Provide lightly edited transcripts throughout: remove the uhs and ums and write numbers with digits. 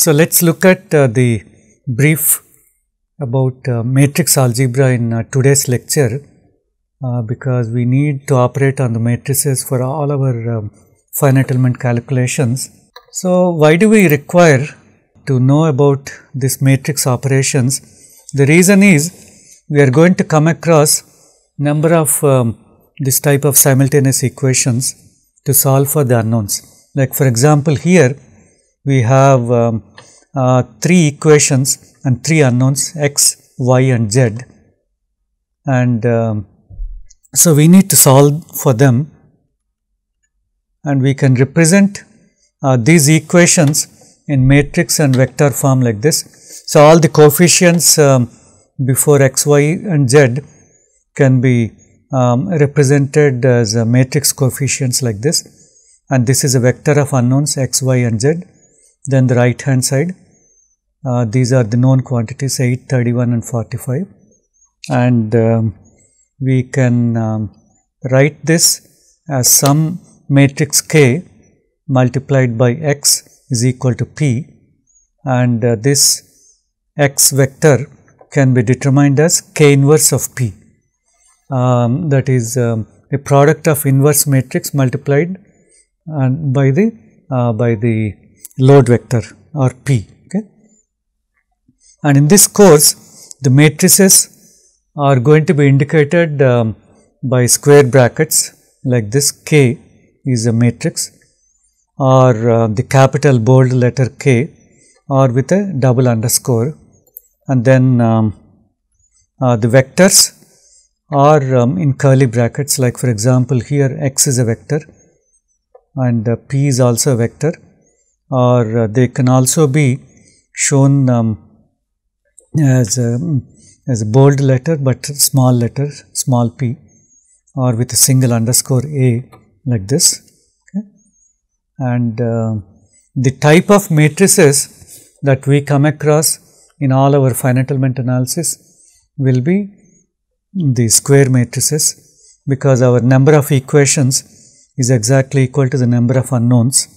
So let's look at the brief about matrix algebra in today's lecture, because we need to operate on the matrices for all our finite element calculations. So why do we require to know about this matrix operations? The reason is we are going to come across number of this type of simultaneous equations to solve for the unknowns. Like for example, here we have 3 equations and 3 unknowns x, y and z, and so we need to solve for them, and we can represent these equations in matrix and vector form like this. So all the coefficients before x, y and z can be represented as matrix coefficients like this, and this is a vector of unknowns x, y and z. Then the right hand side, these are the known quantities 8, 31 and 45, and we can write this as some matrix K multiplied by x is equal to P, and this x vector can be determined as K inverse of P, that is a product of inverse matrix multiplied by the load vector or P. Okay? And in this course, the matrices are going to be indicated by square brackets like this. K is a matrix, or the capital bold letter K, or with a double underscore, and then the vectors are in curly brackets. Like for example, here x is a vector and P is also a vector, or they can also be shown as a bold letter but small letter, small p, or with a single underscore a like this. Okay? And the type of matrices that we come across in all our finite element analysis will be the square matrices, because our number of equations is exactly equal to the number of unknowns.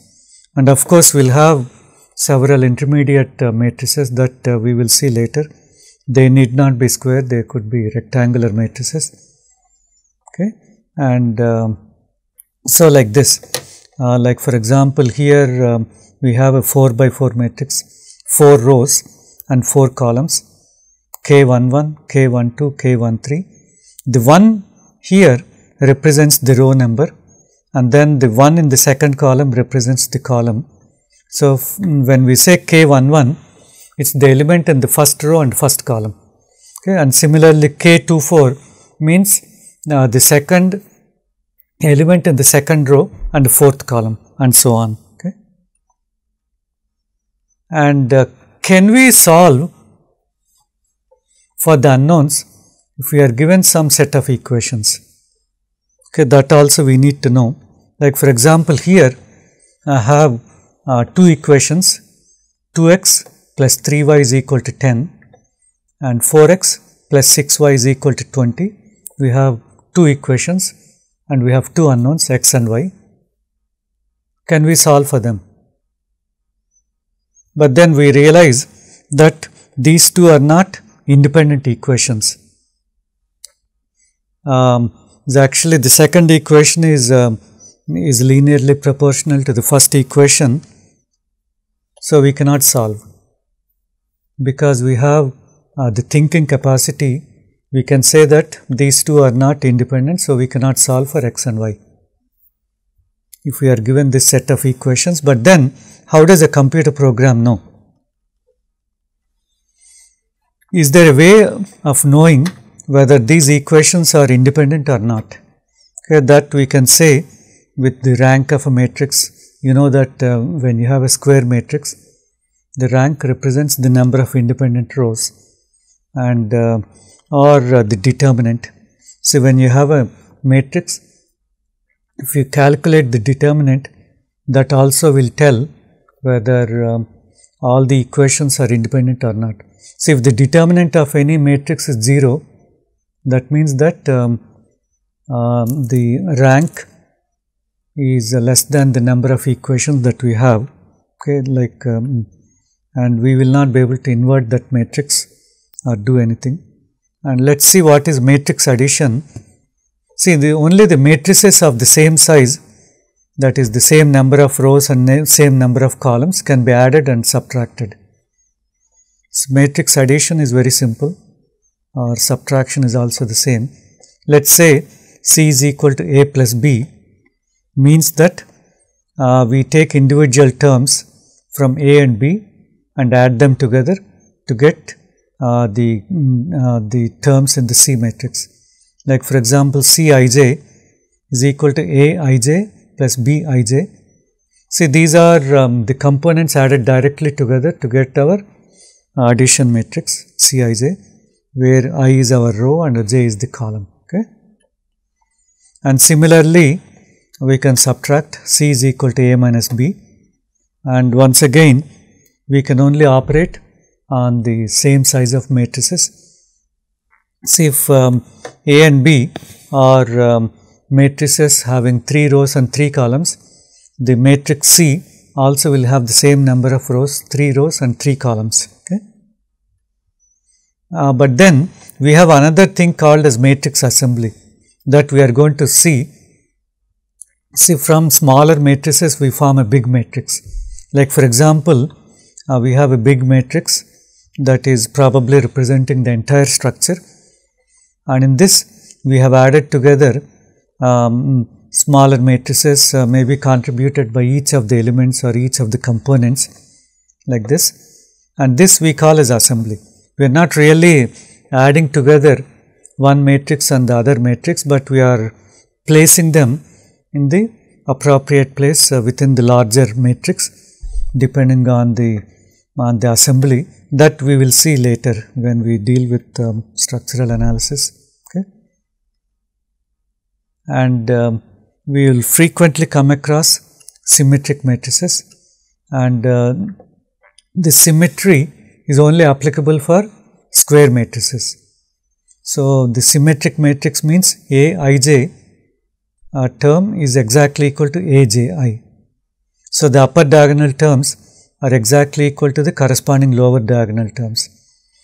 And of course, we will have several intermediate matrices that we will see later. They need not be square, they could be rectangular matrices. Okay? And so like this, like for example, here we have a 4 by 4 matrix, 4 rows and 4 columns, K11, K12, K13. The 1 here represents the row number, and then the 1 in the second column represents the column. So when we say K11, it's the element in the first row and first column. Okay, and similarly K24 means the second element in the second row and the fourth column, and so on. Okay, and can we solve for the unknowns if we are given some set of equations? Okay, that also we need to know. Like for example, here I have 2 equations, 2x plus 3y is equal to 10 and 4x plus 6y is equal to 20. We have 2 equations and we have 2 unknowns x and y. Can we solve for them? But then we realize that these 2 are not independent equations. Actually the second equation is linearly proportional to the first equation, so we cannot solve, because we have the thinking capacity. We can say that these 2 are not independent, so we cannot solve for x and y if we are given this set of equations. But then how does a computer program know? Is there a way of knowing whether these equations are independent or not? Okay, that we can say with the rank of a matrix. You know that when you have a square matrix, the rank represents the number of independent rows, and or the determinant. So when you have a matrix, if you calculate the determinant, that also will tell whether all the equations are independent or not. So if the determinant of any matrix is 0, that means that the rank is less than the number of equations that we have. Okay, like and we will not be able to invert that matrix or do anything. And let us see what is matrix addition. See, only the matrices of the same size, that is the same number of rows and same number of columns, can be added and subtracted. So matrix addition is very simple, or subtraction is also the same. Let us say C is equal to A plus B, means that we take individual terms from A and B and add them together to get the terms in the C matrix. Like for example, Cij is equal to Aij plus Bij. See, these are the components added directly together to get our addition matrix Cij, where I is our row and j is the column. Okay. And similarly, we can subtract C is equal to A minus B, and once again we can only operate on the same size of matrices. See, if A and B are matrices having 3 rows and 3 columns, the matrix C also will have the same number of rows, 3 rows and 3 columns. Okay. But then we have another thing called as matrix assembly that we are going to see. See, from smaller matrices we form a big matrix. Like for example, we have a big matrix that is probably representing the entire structure, and in this we have added together smaller matrices may be contributed by each of the elements or each of the components, like this, and this we call as assembly. We are not really adding together one matrix and the other matrix, but we are placing them in the appropriate place within the larger matrix, depending on the assembly that we will see later when we deal with structural analysis. Okay. And we will frequently come across symmetric matrices, and the symmetry is only applicable for square matrices. So the symmetric matrix means Aij term is exactly equal to Aji. So the upper diagonal terms are exactly equal to the corresponding lower diagonal terms.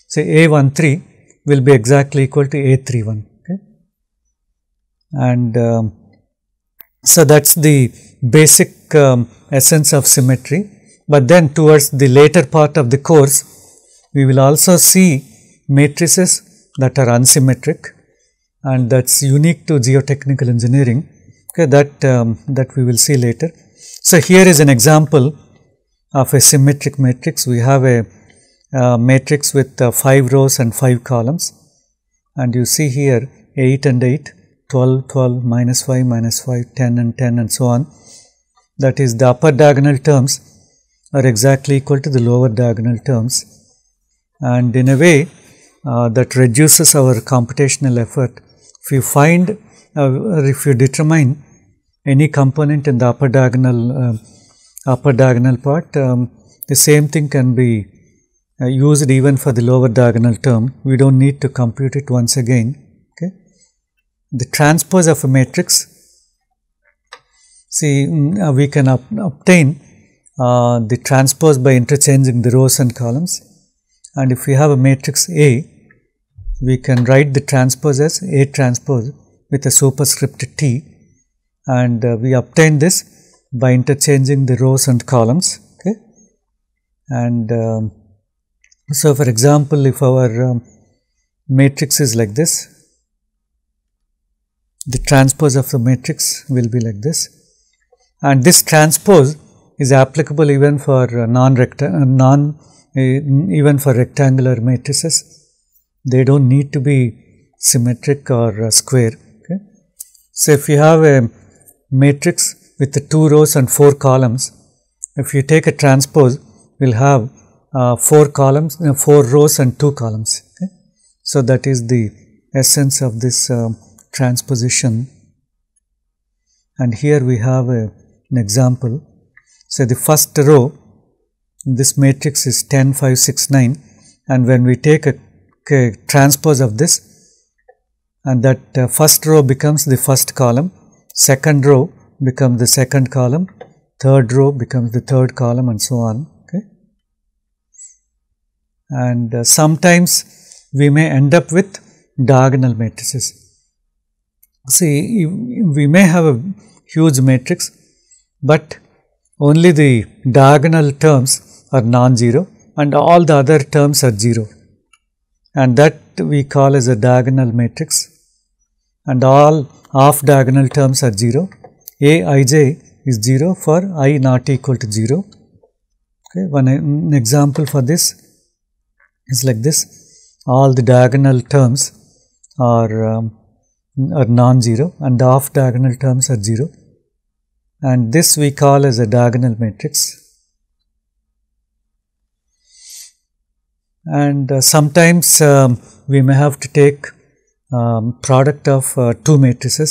Say A13 will be exactly equal to A31. Okay. And so that's the basic essence of symmetry. But then towards the later part of the course, we will also see matrices that are unsymmetric, and that's unique to geotechnical engineering. Okay, that we will see later. So here is an example of a symmetric matrix. We have a matrix with 5 rows and 5 columns, and you see here 8 and 8, 12, 12, minus 5, 10 and 10 and so on. That is, the upper diagonal terms are exactly equal to the lower diagonal terms, and in a way that reduces our computational effort. If you find if you determine any component in the upper diagonal part, the same thing can be used even for the lower diagonal term. We don't need to compute it once again. Okay. The transpose of a matrix, see, we can obtain the transpose by interchanging the rows and columns, and if we have a matrix A, we can write the transpose as A transpose with a superscript T, and we obtain this by interchanging the rows and columns. Okay. And so for example, if our matrix is like this, the transpose of the matrix will be like this, and this transpose is applicable even for even for rectangular matrices. They don't need to be symmetric or square. Okay. So if you have a matrix with the 2 rows and 4 columns, if you take a transpose, we'll have 4 columns, 4 rows and 2 columns. Okay. So that is the essence of this transposition. And here we have an example. So the first row in this matrix is 10, 5, 6, 9, and when we take a transpose of this, and that first row becomes the first column, second row becomes the second column, third row becomes the third column, and so on. Okay. and sometimes we may end up with diagonal matrices. See, we may have a huge matrix, but only the diagonal terms are non-zero and all the other terms are 0, and that we call as a diagonal matrix, and all half diagonal terms are 0. Aij is 0 for I not equal to 0. Okay, an example for this is like this: all the diagonal terms are non-zero and the half diagonal terms are 0, and this we call as a diagonal matrix. And sometimes we may have to take product of two matrices.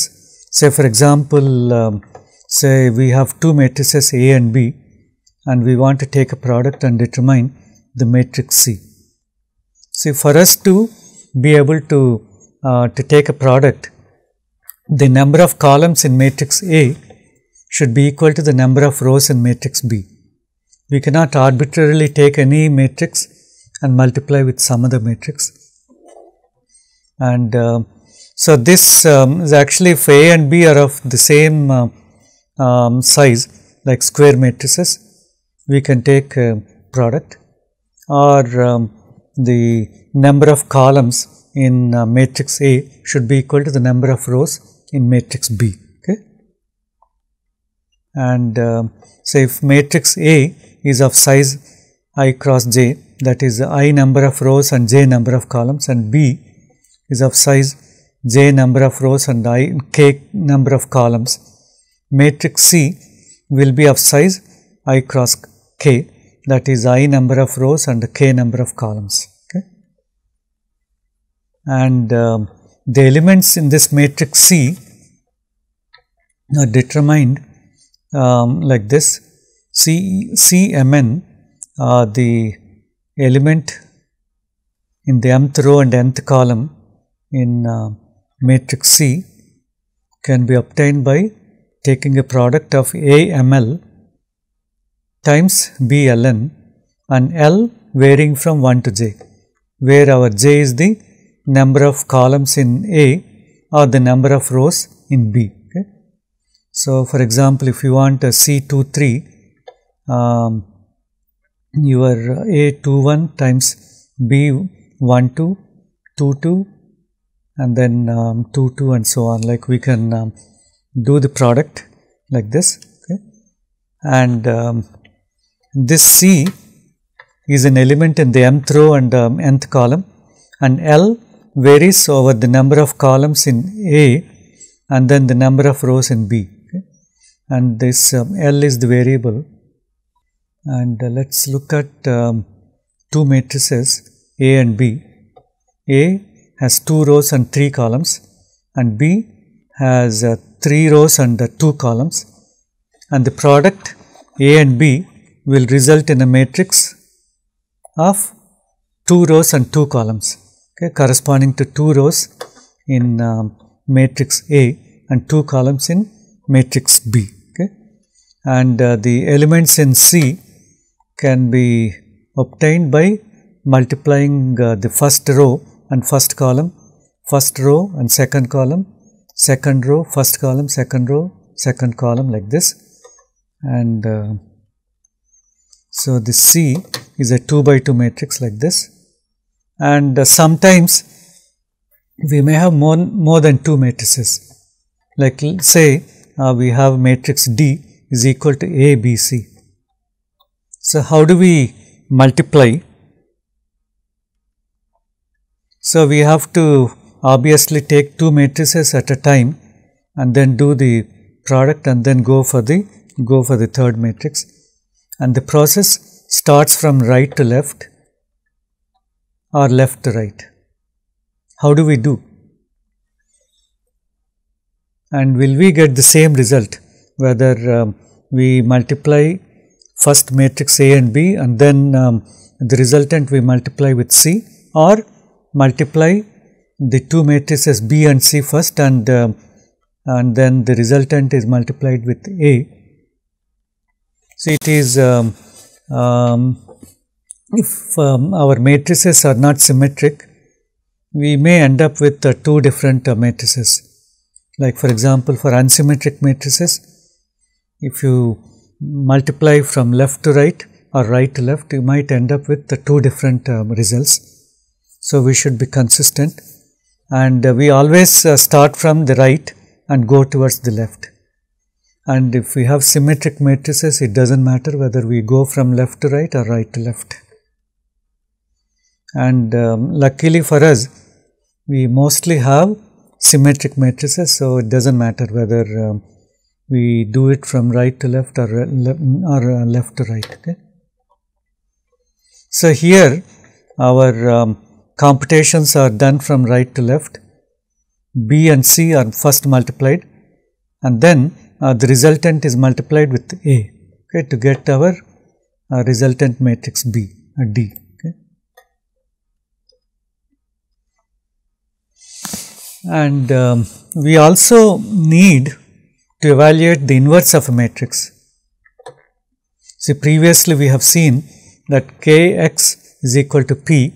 Say for example, say we have two matrices A and B, and we want to take a product and determine the matrix C. See, for us to be able to take a product, the number of columns in matrix A should be equal to the number of rows in matrix B. We cannot arbitrarily take any matrix and multiply with some other matrix. And so this is actually, if A and B are of the same size, like square matrices, we can take a product, or the number of columns in matrix A should be equal to the number of rows in matrix B. Okay? And say if matrix A is of size I cross j, that is I number of rows and j number of columns, and B is of size j number of rows and k number of columns, matrix C will be of size I cross k, that is I number of rows and k number of columns. Okay? And the elements in this matrix C are determined like this: Cmn, the element in the mth row and nth column in matrix C can be obtained by taking a product of AML times BLN and L varying from 1 to j, where our j is the number of columns in A or the number of rows in B. Okay? So, for example, if you want a C23, your A21 times B12, 22 and then 22 and so on, like we can do the product like this. Okay? And this C is an element in the mth row and nth column, and L varies over the number of columns in A and then the number of rows in B. Okay? And this L is the variable. And let's look at two matrices A and B. A has 2 rows and 3 columns, and B has 3 rows and 2 columns, and the product A and B will result in a matrix of 2 rows and 2 columns, okay, corresponding to 2 rows in matrix A and 2 columns in matrix B. Okay? And the elements in C can be obtained by multiplying the first row and first column, first row and second column, second row, first column, second row, second column, like this. And so this C is a 2 by 2 matrix like this. And sometimes we may have more than 2 matrices. Like say we have matrix D is equal to A, B, C. So how do we multiply? So we have to obviously take 2 matrices at a time and then do the product and then go for the third matrix. And the process starts from right to left or left to right. How do we do? And will we get the same result whether we multiply first matrix A and B and then the resultant we multiply with C, or multiply the 2 matrices B and C first and then the resultant is multiplied with A? So it is if our matrices are not symmetric, we may end up with two different matrices. Like for example, for unsymmetric matrices, if you multiply from left to right or right to left, you might end up with two different results. So we should be consistent, and we always start from the right and go towards the left. And if we have symmetric matrices, it doesn't matter whether we go from left to right or right to left. And luckily for us, we mostly have symmetric matrices, so it doesn't matter whether we do it from right to left or left to right. Okay. So here our computations are done from right to left. B and C are first multiplied, and then the resultant is multiplied with A, okay, to get our resultant matrix B or D. Okay. And we also need to evaluate the inverse of a matrix. See, previously we have seen that Kx is equal to P,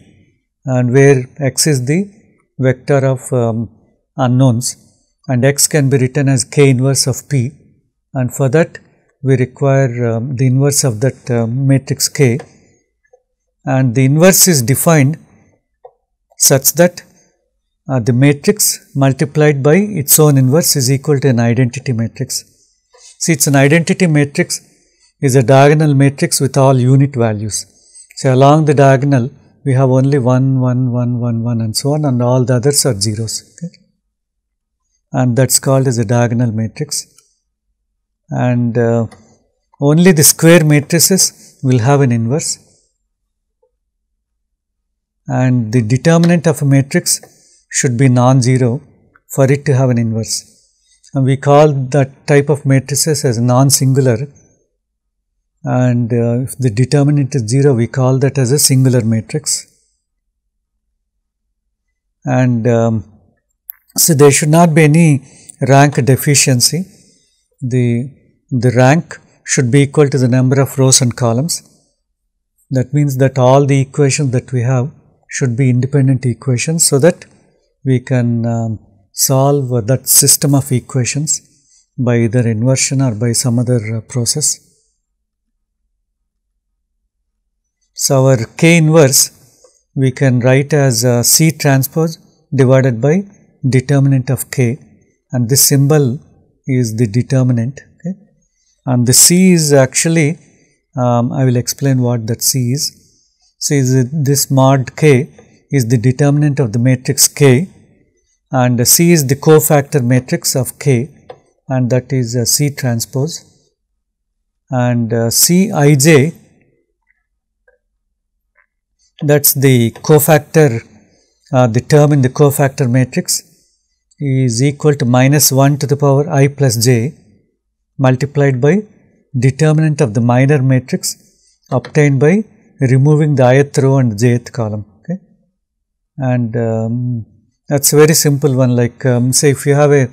and where x is the vector of unknowns, and x can be written as K inverse of P, and for that we require the inverse of that matrix K, and the inverse is defined such that the matrix multiplied by its own inverse is equal to an identity matrix. See, it's an identity matrix is a diagonal matrix with all unit values. So along the diagonal we have only 1, 1, 1, 1, 1 and so on, and all the others are zeros. Okay. And that's called as a diagonal matrix. And only the square matrices will have an inverse. And the determinant of a matrix should be non-zero for it to have an inverse. And we call that type of matrices as non-singular. And if the determinant is 0, we call that as a singular matrix. And so there should not be any rank deficiency. The rank should be equal to the number of rows and columns. That means that all the equations that we have should be independent equations, so that we can solve that system of equations by either inversion or by some other process. So our K inverse we can write as C transpose divided by determinant of K, and this symbol is the determinant. Okay. And the C is actually, I will explain what that C is. So this mod K is the determinant of the matrix K, and C is the cofactor matrix of K, and that is C transpose. And Cij, that's the cofactor, the term in the cofactor matrix is equal to -1 to the power I plus j multiplied by determinant of the minor matrix obtained by removing the ith row and jth column. Okay. And that's a very simple one. Like say if you have a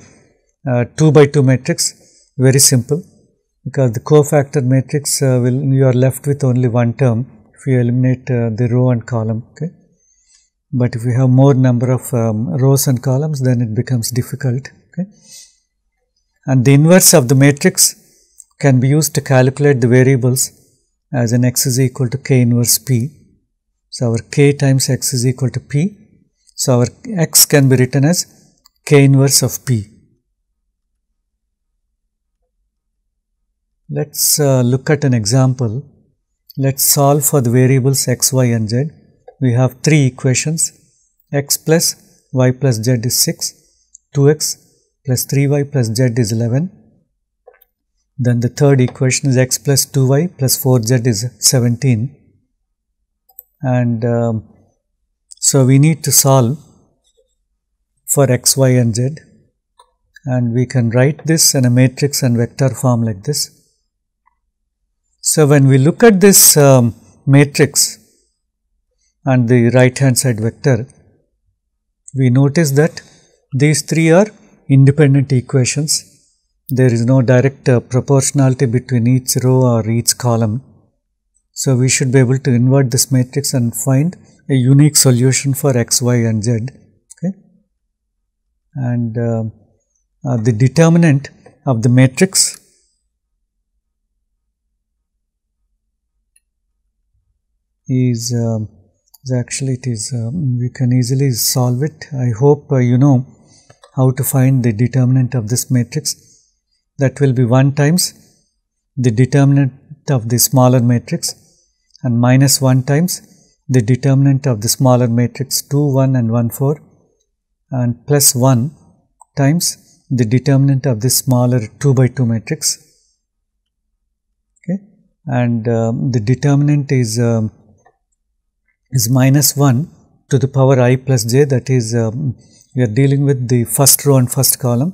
2 by 2 matrix, very simple, because the cofactor matrix you are left with only one term if you eliminate the row and column. Okay. But if you have more number of rows and columns, then it becomes difficult. Okay. And the inverse of the matrix can be used to calculate the variables as an x is equal to K inverse P. So our K times x is equal to P. So our x can be written as K inverse of P. Let's look at an example. Let's solve for the variables x, y and z. We have three equations. X plus y plus z is 6, 2x plus 3y plus z is 11. Then the third equation is x plus 2y plus 4z is 17. And so we need to solve for x, y and z, and we can write this in a matrix and vector form like this. So when we look at this matrix and the right hand side vector, we notice that these three are independent equations. There is no direct proportionality between each row or each column. So we should be able to invert this matrix and find a unique solution for x, y and z. Okay. And the determinant of the matrix is actually it is we can easily solve it. I hope you know how to find the determinant of this matrix. That will be 1 times the determinant of the smaller matrix and minus 1 times the determinant of the smaller matrix 2, 1 and 1, 4 and plus 1 times the determinant of this smaller 2 by 2 matrix. Okay. And the determinant is minus 1 to the power I plus j, that is we are dealing with the first row and first column,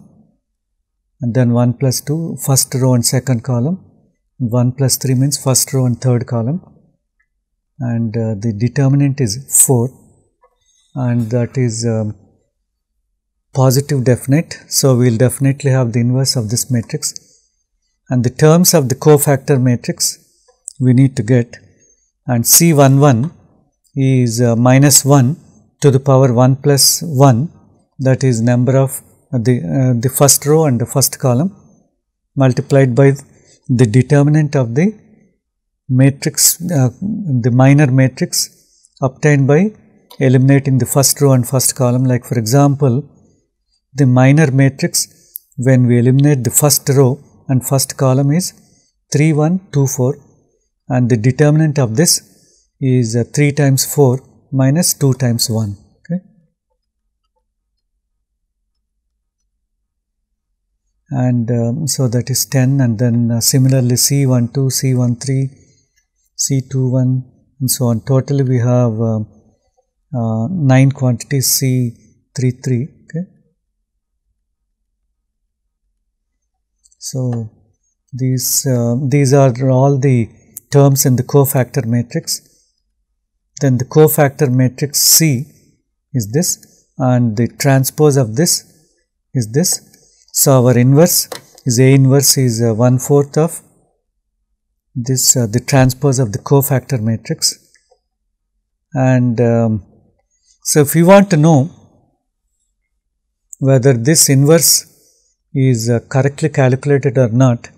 and then 1 plus 2 first row and second column, 1 plus 3 means first row and third column, and the determinant is 4 and that is positive definite. So we will definitely have the inverse of this matrix, and the terms of the cofactor matrix we need to get, and C11 is minus 1 to the power 1 plus 1, that is number of the first row and the first column, multiplied by the determinant of the matrix, the minor matrix obtained by eliminating the first row and first column. Like for example, the minor matrix when we eliminate the first row and first column is 3, 1, 2, 4, and the determinant of this is 3 times 4 minus 2 times 1. Okay. And so that is 10, and then similarly C12, C13, C21 and so on. Totally we have 9 quantities C33. Okay. So these are all the terms in the cofactor matrix. Then the cofactor matrix C is this, and the transpose of this is this. So our inverse is A inverse is 1/4 of this, the transpose of the cofactor matrix. And so if you want to know whether this inverse is correctly calculated or not,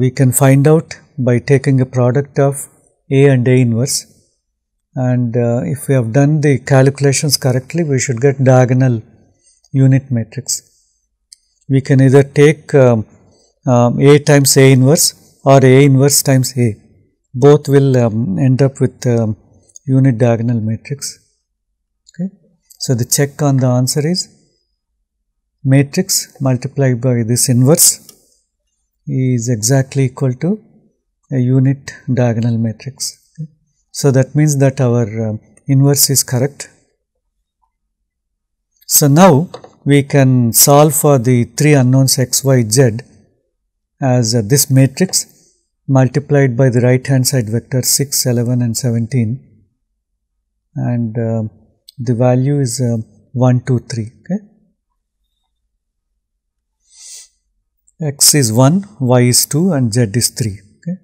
we can find out by taking a product of A and A inverse. And if we have done the calculations correctly, we should get diagonal unit matrix. We can either take A times A inverse or A inverse times A. Both will end up with unit diagonal matrix. Okay. So the check on the answer is matrix multiplied by this inverse is exactly equal to a unit diagonal matrix. Okay. So that means that our inverse is correct. So now we can solve for the 3 unknowns x, y, z as this matrix multiplied by the right hand side vector 6, 11 and 17, and the value is 1, 2, 3. Okay. X is 1, y is 2 and z is 3. Okay.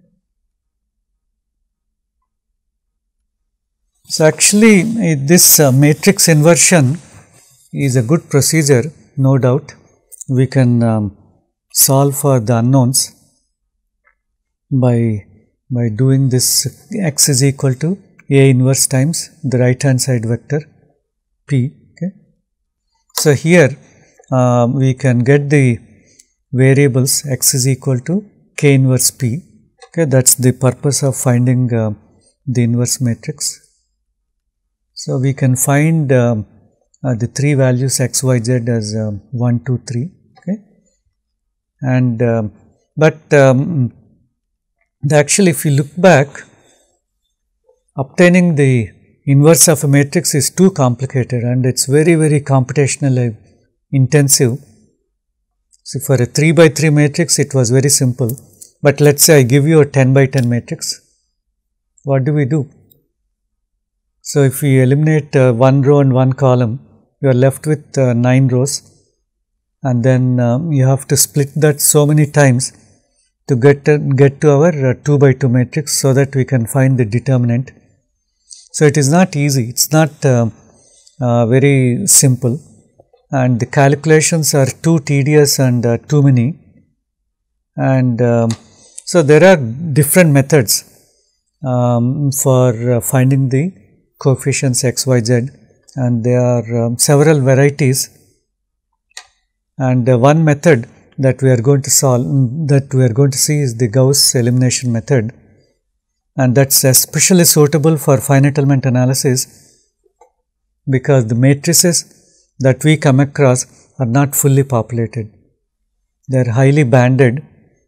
So actually this matrix inversion is a good procedure, no doubt. We can solve for the unknowns by doing this. X is equal to A inverse times the right hand side vector P. Okay. So here we can get the variables x is equal to K inverse P. Okay, that's the purpose of finding the inverse matrix. So we can find the 3 values x, y, z as 1, 2, 3. Okay, and actually if you look back, obtaining the inverse of a matrix is too complicated and it's very, very computationally intensive. So for a 3 by 3 matrix it was very simple, but let's say I give you a 10 by 10 matrix. What do we do? So if we eliminate 1 row and 1 column, you are left with 9 rows, and then you have to split that so many times to get to our 2 by 2 matrix, so that we can find the determinant. So it is not easy, it is not very simple, and the calculations are too tedious and too many. And so there are different methods for finding the coefficients x, y, z, and there are several varieties. And one method that we are going to see is the Gauss elimination method, and that's especially suitable for finite element analysis, because the matrices that we come across are not fully populated. They are highly banded.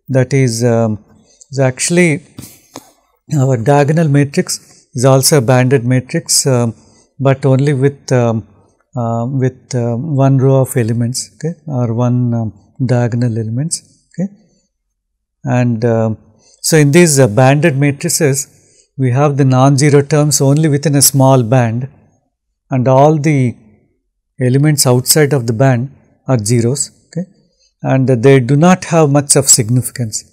That is actually our diagonal matrix is also a banded matrix, but only with one row of elements, okay, or one diagonal elements, okay. And so in these banded matrices, we have the non-zero terms only within a small band, and all the elements outside of the band are zeros, okay, and they do not have much of significance.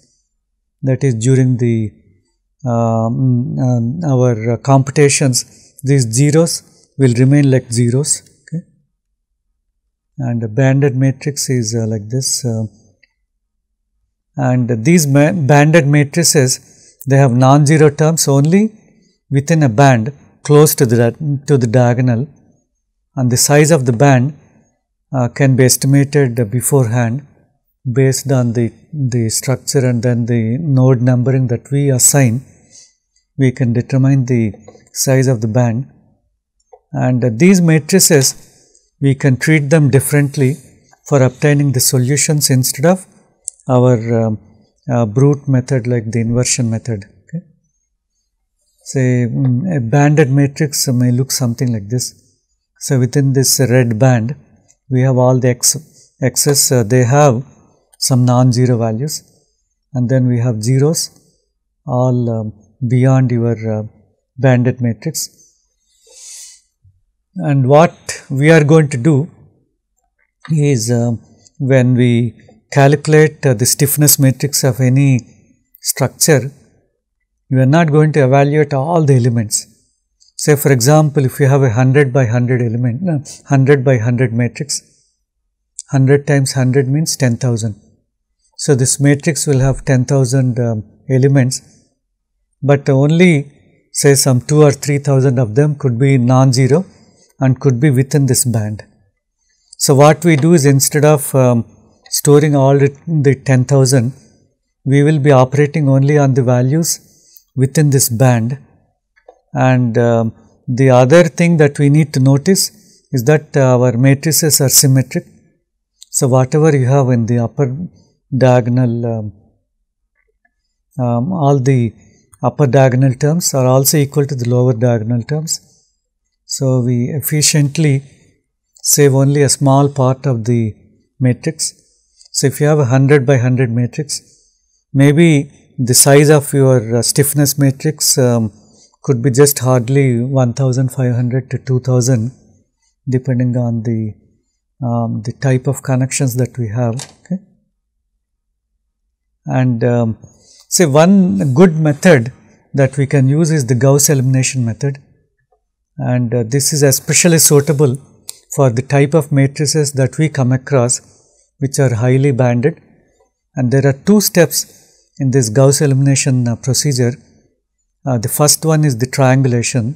That is, during the our computations, these zeros will remain like zeros, okay. And a banded matrix is like this, and these banded matrices, they have non-zero terms only within a band close to the diagonal, and the size of the band can be estimated beforehand based on the structure and then the node numbering that we assign. We can determine the size of the band, and these matrices we can treat them differently for obtaining the solutions instead of our brute method like the inversion method, okay. Say a banded matrix may look something like this. So within this red band, we have all the x's, they have some non-zero values, and then we have zeros all beyond your banded matrix. And what we are going to do is when we calculate the stiffness matrix of any structure, we are not going to evaluate all the elements. Say for example, if you have a 100 by 100 element, 100 by 100 matrix, 100 times 100 means 10,000. So this matrix will have 10,000 elements, but only say some 2 or 3,000 of them could be non-zero and could be within this band. So what we do is, instead of storing all the 10,000, we will be operating only on the values within this band. And the other thing that we need to notice is that our matrices are symmetric. So whatever you have in the upper diagonal, all the upper diagonal terms are also equal to the lower diagonal terms. So we efficiently save only a small part of the matrix. So if you have a 100 by 100 matrix, maybe the size of your stiffness matrix could be just hardly 1500 to 2000, depending on the type of connections that we have, okay. And say one good method that we can use is the Gauss elimination method, and this is especially suitable for the type of matrices that we come across which are highly banded. And there are two steps in this Gauss elimination procedure. The first one is the triangulation.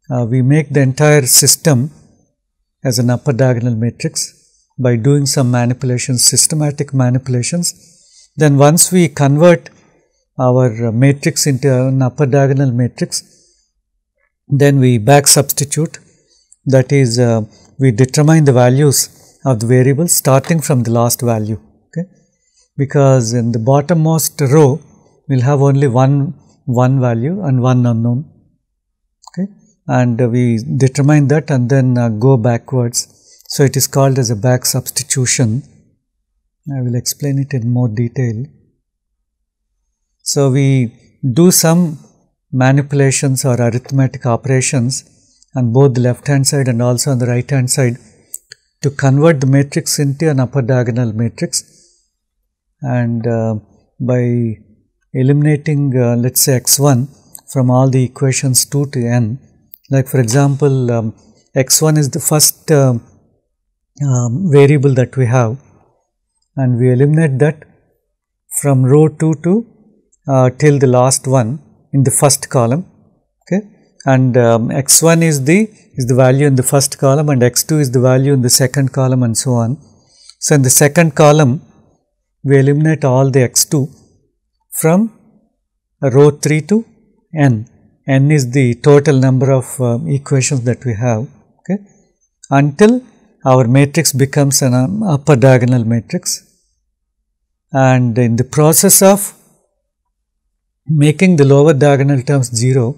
We make the entire system as an upper diagonal matrix by doing some manipulations, systematic manipulations. Then once we convert our matrix into an upper diagonal matrix, then we back substitute. That is, we determine the values of the variables starting from the last value, okay. Because in the bottommost row we'll have only one value and one unknown, okay, and we determine that and then go backwards. So it is called as a back substitution. I will explain it in more detail. So we do some manipulations or arithmetic operations on both the left hand side and also on the right hand side to convert the matrix into an upper diagonal matrix, and by eliminating let us say x1 from all the equations 2 to n. Like for example, x1 is the first variable that we have, and we eliminate that from row 2 to till the last one in the first column, okay, and x1 is the value in the first column, and x2 is the value in the second column, and so on. So in the second column we eliminate all the x2 from row 3 to n. N is the total number of equations that we have, okay, until our matrix becomes an upper diagonal matrix. And in the process of making the lower diagonal terms 0,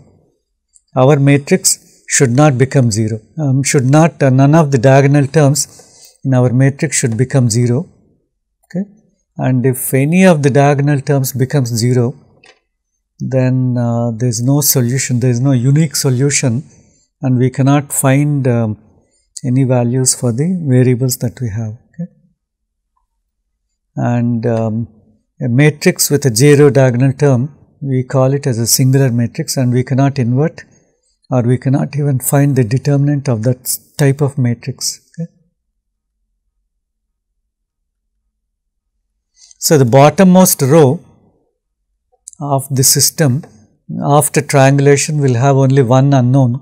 our matrix should not become 0. None of the diagonal terms in our matrix should become 0. Okay, and if any of the diagonal terms becomes 0, then there is no solution, there is no unique solution, and we cannot find any values for the variables that we have. Okay, and a matrix with a 0 diagonal term, we call it as a singular matrix, and we cannot invert, or we cannot even find the determinant of that type of matrix. Okay. So the bottommost row of the system after triangulation will have only one unknown,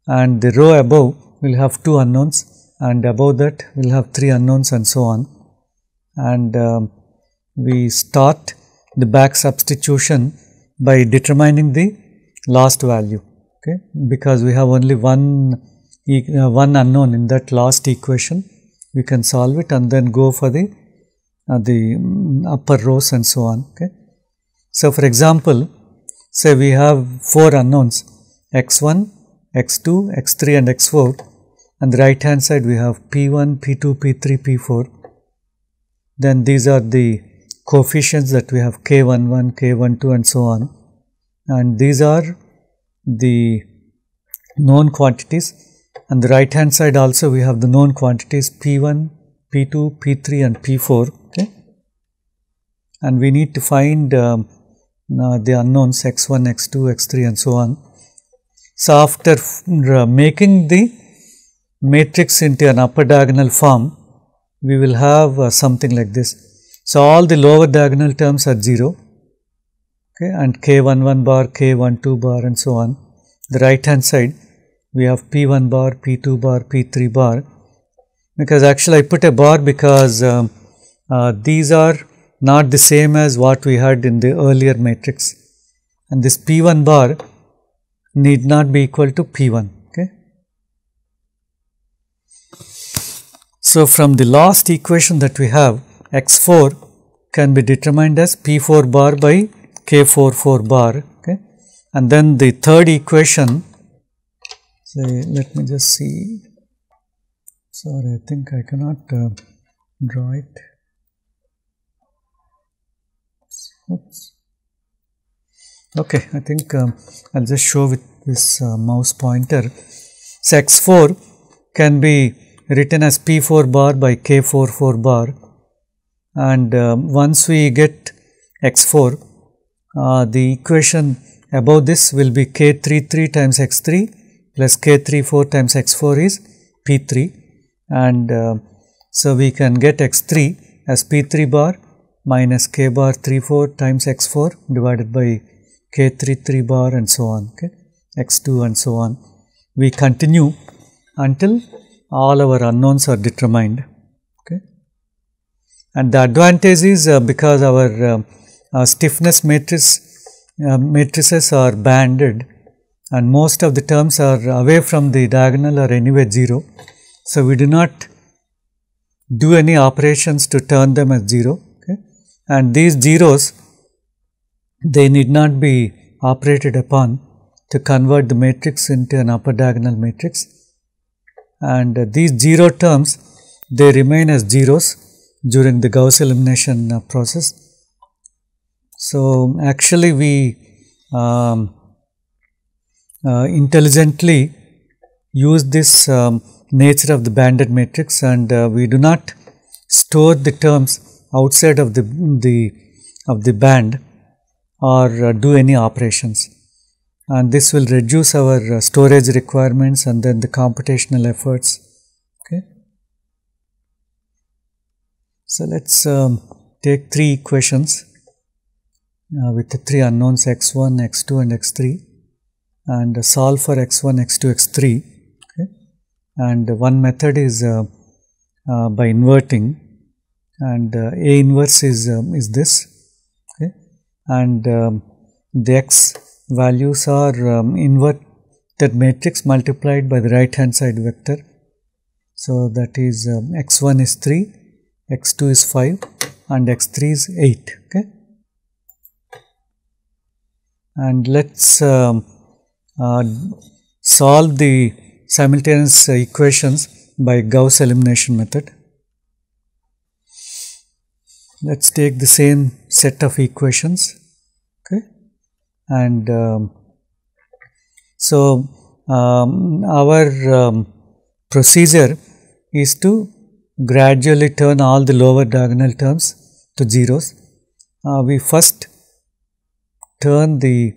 and the row above will have two unknowns, and above that will have three unknowns, and so on. And we start the back substitution by determining the last value, okay, because we have only one unknown in that last equation. We can solve it and then go for the upper rows and so on. Okay. So for example, say we have four unknowns, x1, x2, x3 and x4. On the right hand side we have p1, p2, p3, p4. Then these are the coefficients that we have, k11, k12 and so on. And these are the known quantities. On the right hand side also we have the known quantities p1, p2, p3 and p4. Okay. And we need to find the unknowns x1, x2, x3 and so on. So after making the matrix into an upper diagonal form, we will have something like this. So all the lower diagonal terms are 0, okay, and k11 bar, k12 bar and so on. The right hand side we have p1 bar, p2 bar, p3 bar, because actually I put a bar because these are not the same as what we had in the earlier matrix, and this p1 bar need not be equal to p1. Okay. So from the last equation that we have, x4 can be determined as p4 bar by k44 bar. Okay. And then the third equation, say, let me just see, sorry, I think I cannot draw it. Oops. Okay, I think I'll just show with this mouse pointer. So x4 can be written as p4 bar by k44 bar, and once we get x4, the equation above this will be k33 times x3 plus k34 times x4 is p3, and so we can get x3 as p3 bar minus k bar 34 times x4 divided by k33 bar and so on, okay, x2 and so on. We continue until all our unknowns are determined. Okay. And the advantage is because our stiffness matrices are banded, and most of the terms are away from the diagonal or anyway 0. So we do not do any operations to turn them as 0. Okay. And these zeros, they need not be operated upon to convert the matrix into an upper diagonal matrix. And these 0 terms, they remain as zeros during the Gauss elimination process. So actually we intelligently use this nature of the banded matrix, and we do not store the terms outside of the of the band or do any operations, and this will reduce our storage requirements and then the computational efforts. Okay. So let's take three equations with the three unknowns x1, x2 and x3, and solve for x1, x2, x3. Okay. And one method is by inverting, and A inverse is this. Okay. And the x values are inverted matrix multiplied by the right hand side vector. So that is x1 is 3, x2 is 5 and x3 is 8. Okay. And let's solve the simultaneous equations by Gauss elimination method. Let's take the same set of equations. Okay. And so our procedure is to gradually turn all the lower diagonal terms to zeros. We first turn the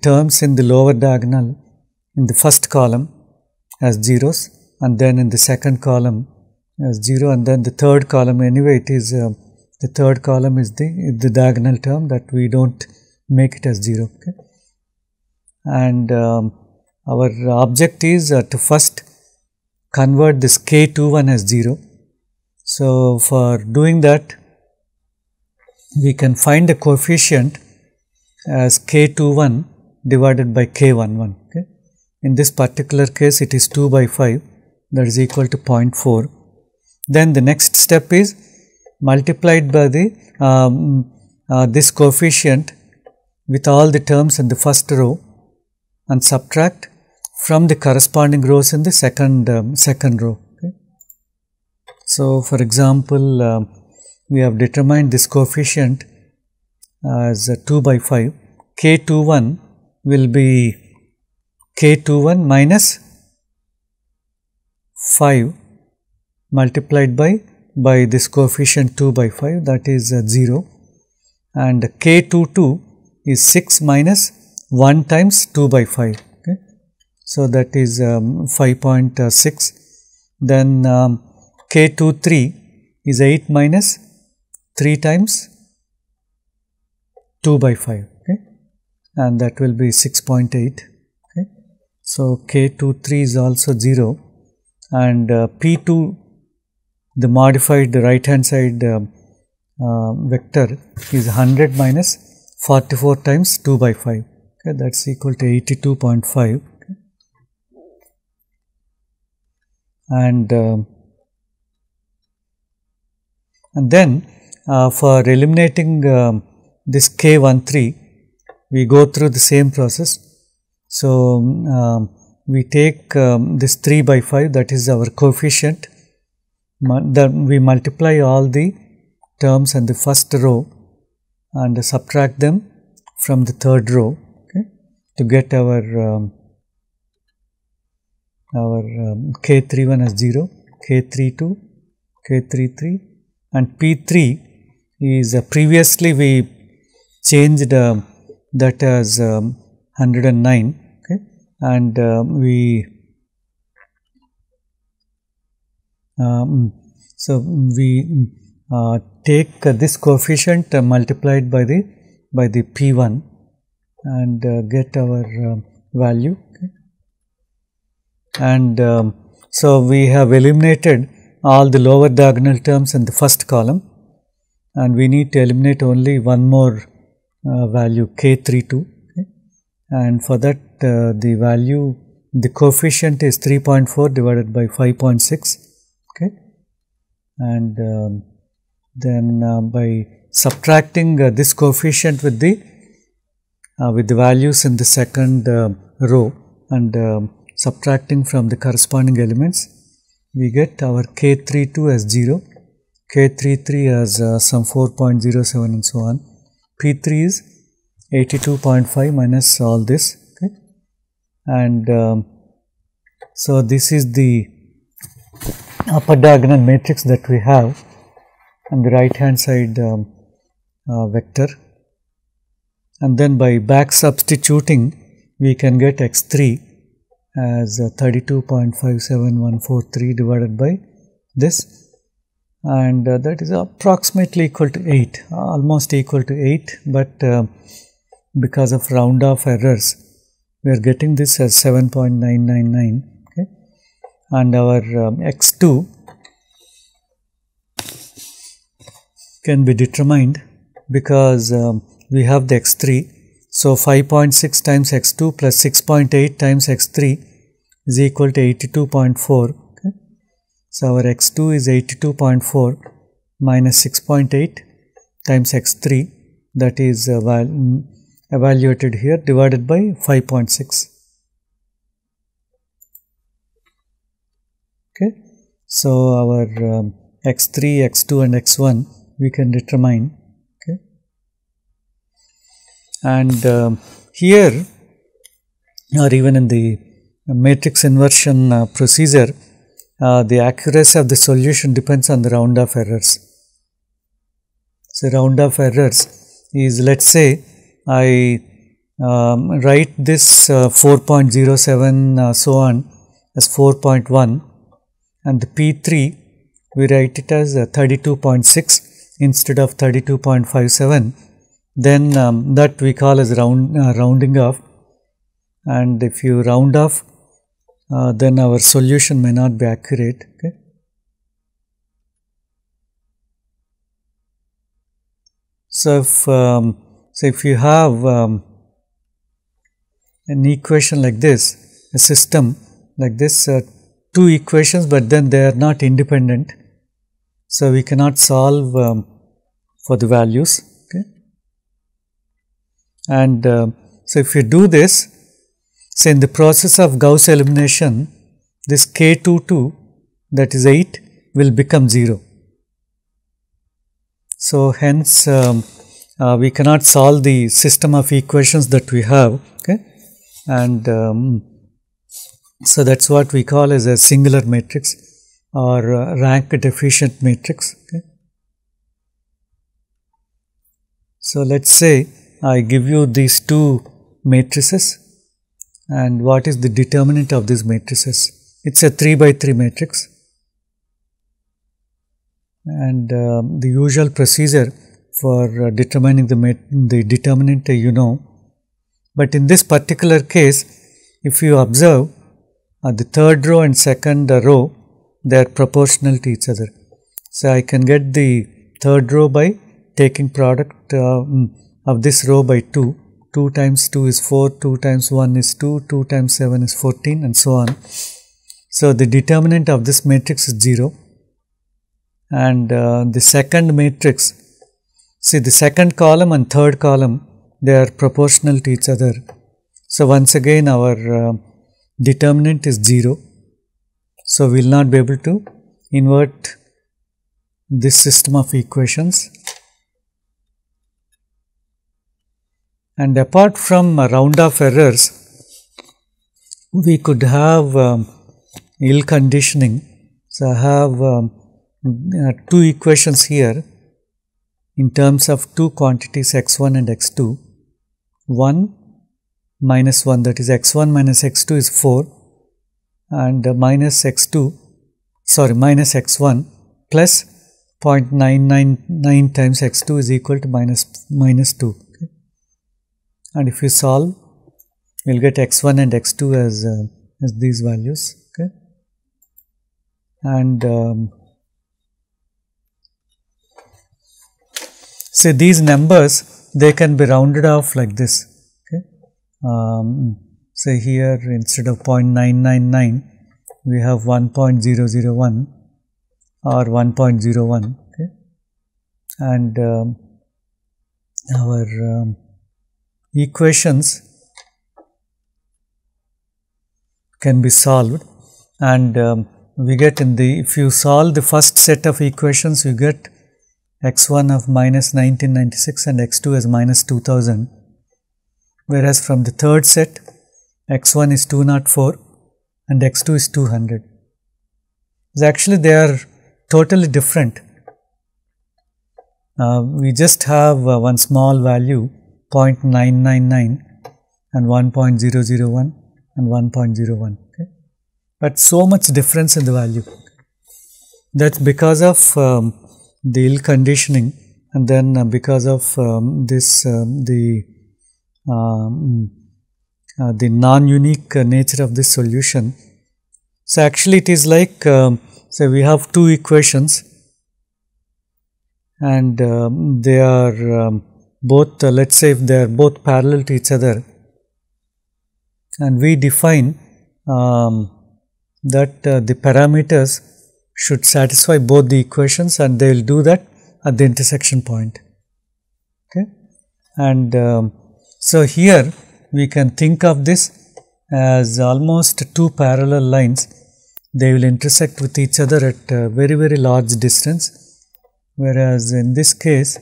terms in the lower diagonal in the first column as zeros, and then in the second column as 0, and then the third column, anyway it is the third column is the diagonal term, that we don't make it as 0. Okay. And our object is to first convert this k21 as 0. So for doing that, we can find the coefficient as k21 divided by k11. Okay. In this particular case, it is 2 by 5, that is equal to 0.4. Then the next step is multiplied by the this coefficient with all the terms in the first row and subtract from the corresponding rows in the second row. Okay. So for example, we have determined this coefficient as 2 by 5. K21 will be K21 minus 5 multiplied by this coefficient 2 by 5, that is 0, and K22 is 6 minus 1 times 2 by 5. Okay. So that is 5.6. Then K23 is 8 minus 3 times 2 by 5. Okay. And that will be 6.8. Okay. So K23 is also 0, and P2, the modified right hand side vector, is 100 minus 44 times 2 by 5. Okay, that is equal to 82.5. Okay. And then for eliminating this K13, we go through the same process. So we take this 3 by 5, that is our coefficient. We multiply all the terms in the first row and subtract them from the third row, okay, to get our K31 as 0, K32, K33, and P3 is previously we changed that as 109, okay, and so we take this coefficient multiplied by the P1 and get our value. Okay. And so we have eliminated all the lower diagonal terms in the first column, and we need to eliminate only one more value, K32. Okay. And for that the coefficient is 3.4 divided by 5.6. Okay. And then by subtracting this coefficient with the values in the second row and subtracting from the corresponding elements, we get our K32 as 0, K33 as some 4.07 and so on. P3 is 82.5 minus all this. Okay. And so this is the upper diagonal matrix that we have, and the right hand side vector, and then by back substituting we can get x3 as 32.57143 divided by this, and that is approximately equal to 8, almost equal to 8, but because of round off errors we are getting this as 7.999. Okay, and our x2 can be determined because we have the x3. So 5.6 times x2 plus 6.8 times x3 is equal to 82.4. Okay. So our x2 is 82.4 minus 6.8 times x3, that is evaluated here, divided by 5.6. Okay. So our x3, x2 and x1 we can determine. Okay. And here, or even in the matrix inversion procedure, the accuracy of the solution depends on the round off errors. So round off errors is, let's say I write this 4.07 so on as 4.1, and the P3 we write it as 32.6 instead of 32.57, then that we call as rounding off, and if you round off then our solution may not be accurate. Okay. So if you have an equation like this, a system like this, two equations, but then they are not independent, so we cannot solve for the values. Okay. And so if you do this, say in the process of Gauss elimination, this K22, that is 8, will become 0. So hence we cannot solve the system of equations that we have. Okay. And so that's what we call as a singular matrix or rank deficient matrix. Okay. So let's say I give you these two matrices, and what is the determinant of these matrices? It's a 3 by 3 matrix, and the usual procedure for determining the determinant you know, but in this particular case, if you observe the third row and second row, they are proportional to each other. So I can get the third row by taking product of this row by 2. 2 times 2 is 4, 2 times 1 is 2, 2 times 7 is 14, and so on. So the determinant of this matrix is 0. And the second matrix, see the second column and third column, they are proportional to each other. So once again our determinant is 0. So we will not be able to invert this system of equations. And apart from round off errors, we could have ill conditioning. So I have two equations here in terms of two quantities x1 and x2. 1 minus 1, that is x1 minus x2 is 4, and minus x1 plus 0.999 times x2 is equal to minus 2. Okay. And if you solve, we will get x1 and x2 as these values. Okay. And say these numbers, they can be rounded off like this. Okay. Say here instead of 0.999, we have 1.001 or 1.01. Okay. And our equations can be solved, and we get if you solve the first set of equations, you get x1 of minus 1996 and x2 as minus 2000, whereas from the third set, x1 is 204 and x2 is 200. So actually they are totally different. we just have one small value 0.999 and 1.001 and 1.01. Okay? But so much difference in the value. That's because of the ill conditioning, and then because of the non-unique nature of this solution. So actually it is like, say we have two equations, and they are both, let's say if they are both parallel to each other, and we define that the parameters should satisfy both the equations, and they will do that at the intersection point. Okay, and so here we can think of this as almost two parallel lines. They will intersect with each other at a very, very large distance, whereas in this case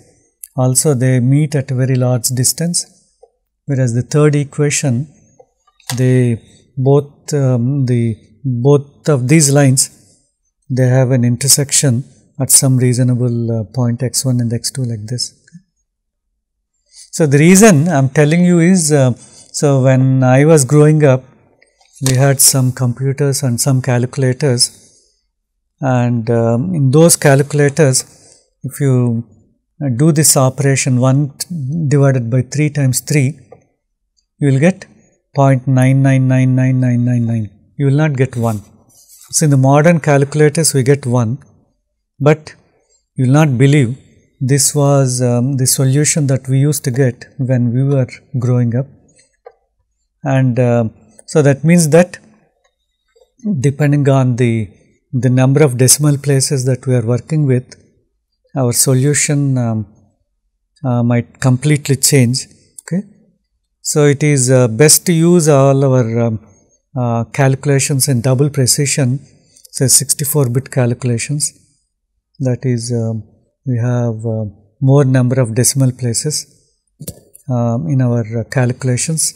also they meet at a very large distance, whereas the third equation, they both of these lines, they have an intersection at some reasonable point x1 and x2 like this. So the reason I am telling you is, so when I was growing up, we had some computers and some calculators, and in those calculators, if you do this operation 1 divided by 3 times 3, you will get 0.9999999. You will not get 1. So in the modern calculators we get 1, but you will not believe this was the solution that we used to get when we were growing up. And so that means that depending on the number of decimal places that we are working with, our solution might completely change. Okay, so it is best to use all our calculations in double precision, say 64-bit calculations. That is, we have more number of decimal places in our calculations.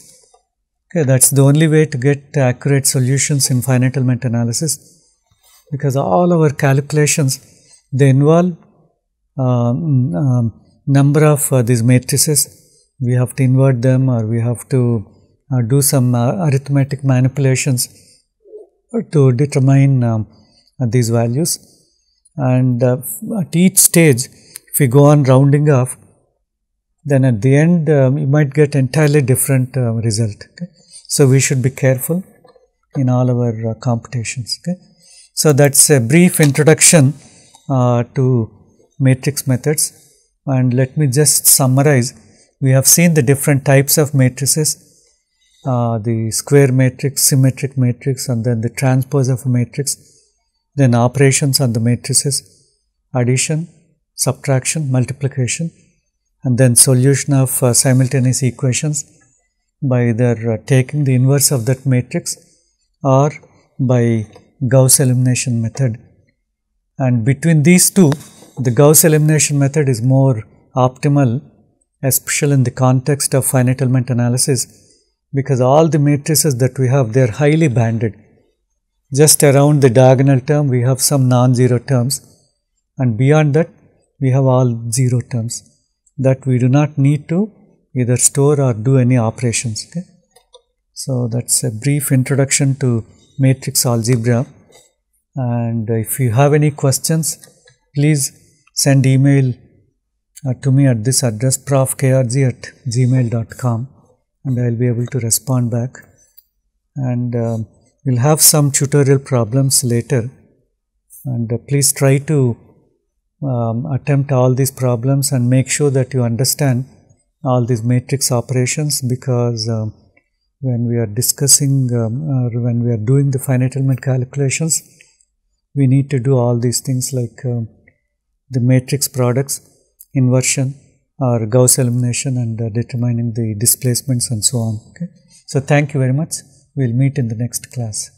Okay, that's the only way to get accurate solutions in finite element analysis, because all our calculations, they involve number of these matrices. We have to invert them, or we have to do some arithmetic manipulations to determine these values. And at each stage, if we go on rounding off, then at the end you might get entirely different result. Okay? So we should be careful in all our computations. Okay? So that's a brief introduction to matrix methods, and let me just summarize. We have seen the different types of matrices, the square matrix, symmetric matrix, and then the transpose of a matrix, then operations on the matrices, addition, subtraction, multiplication, and then solution of simultaneous equations by either taking the inverse of that matrix or by Gauss elimination method. And between these two, the Gauss elimination method is more optimal, especially in the context of finite element analysis, because all the matrices that we have, they are highly banded. Just around the diagonal term we have some non-zero terms, and beyond that we have all zero terms that we do not need to either store or do any operations. Okay? So that's a brief introduction to matrix algebra, and if you have any questions, please send email to me at this address, profkrg@gmail.com, and I will be able to respond back. And we'll have some tutorial problems later, and please try to attempt all these problems and make sure that you understand all these matrix operations, because when we are discussing or when we are doing the finite element calculations, we need to do all these things like the matrix products, inversion or Gauss elimination, and determining the displacements and so on. Okay? So thank you very much. We'll meet in the next class.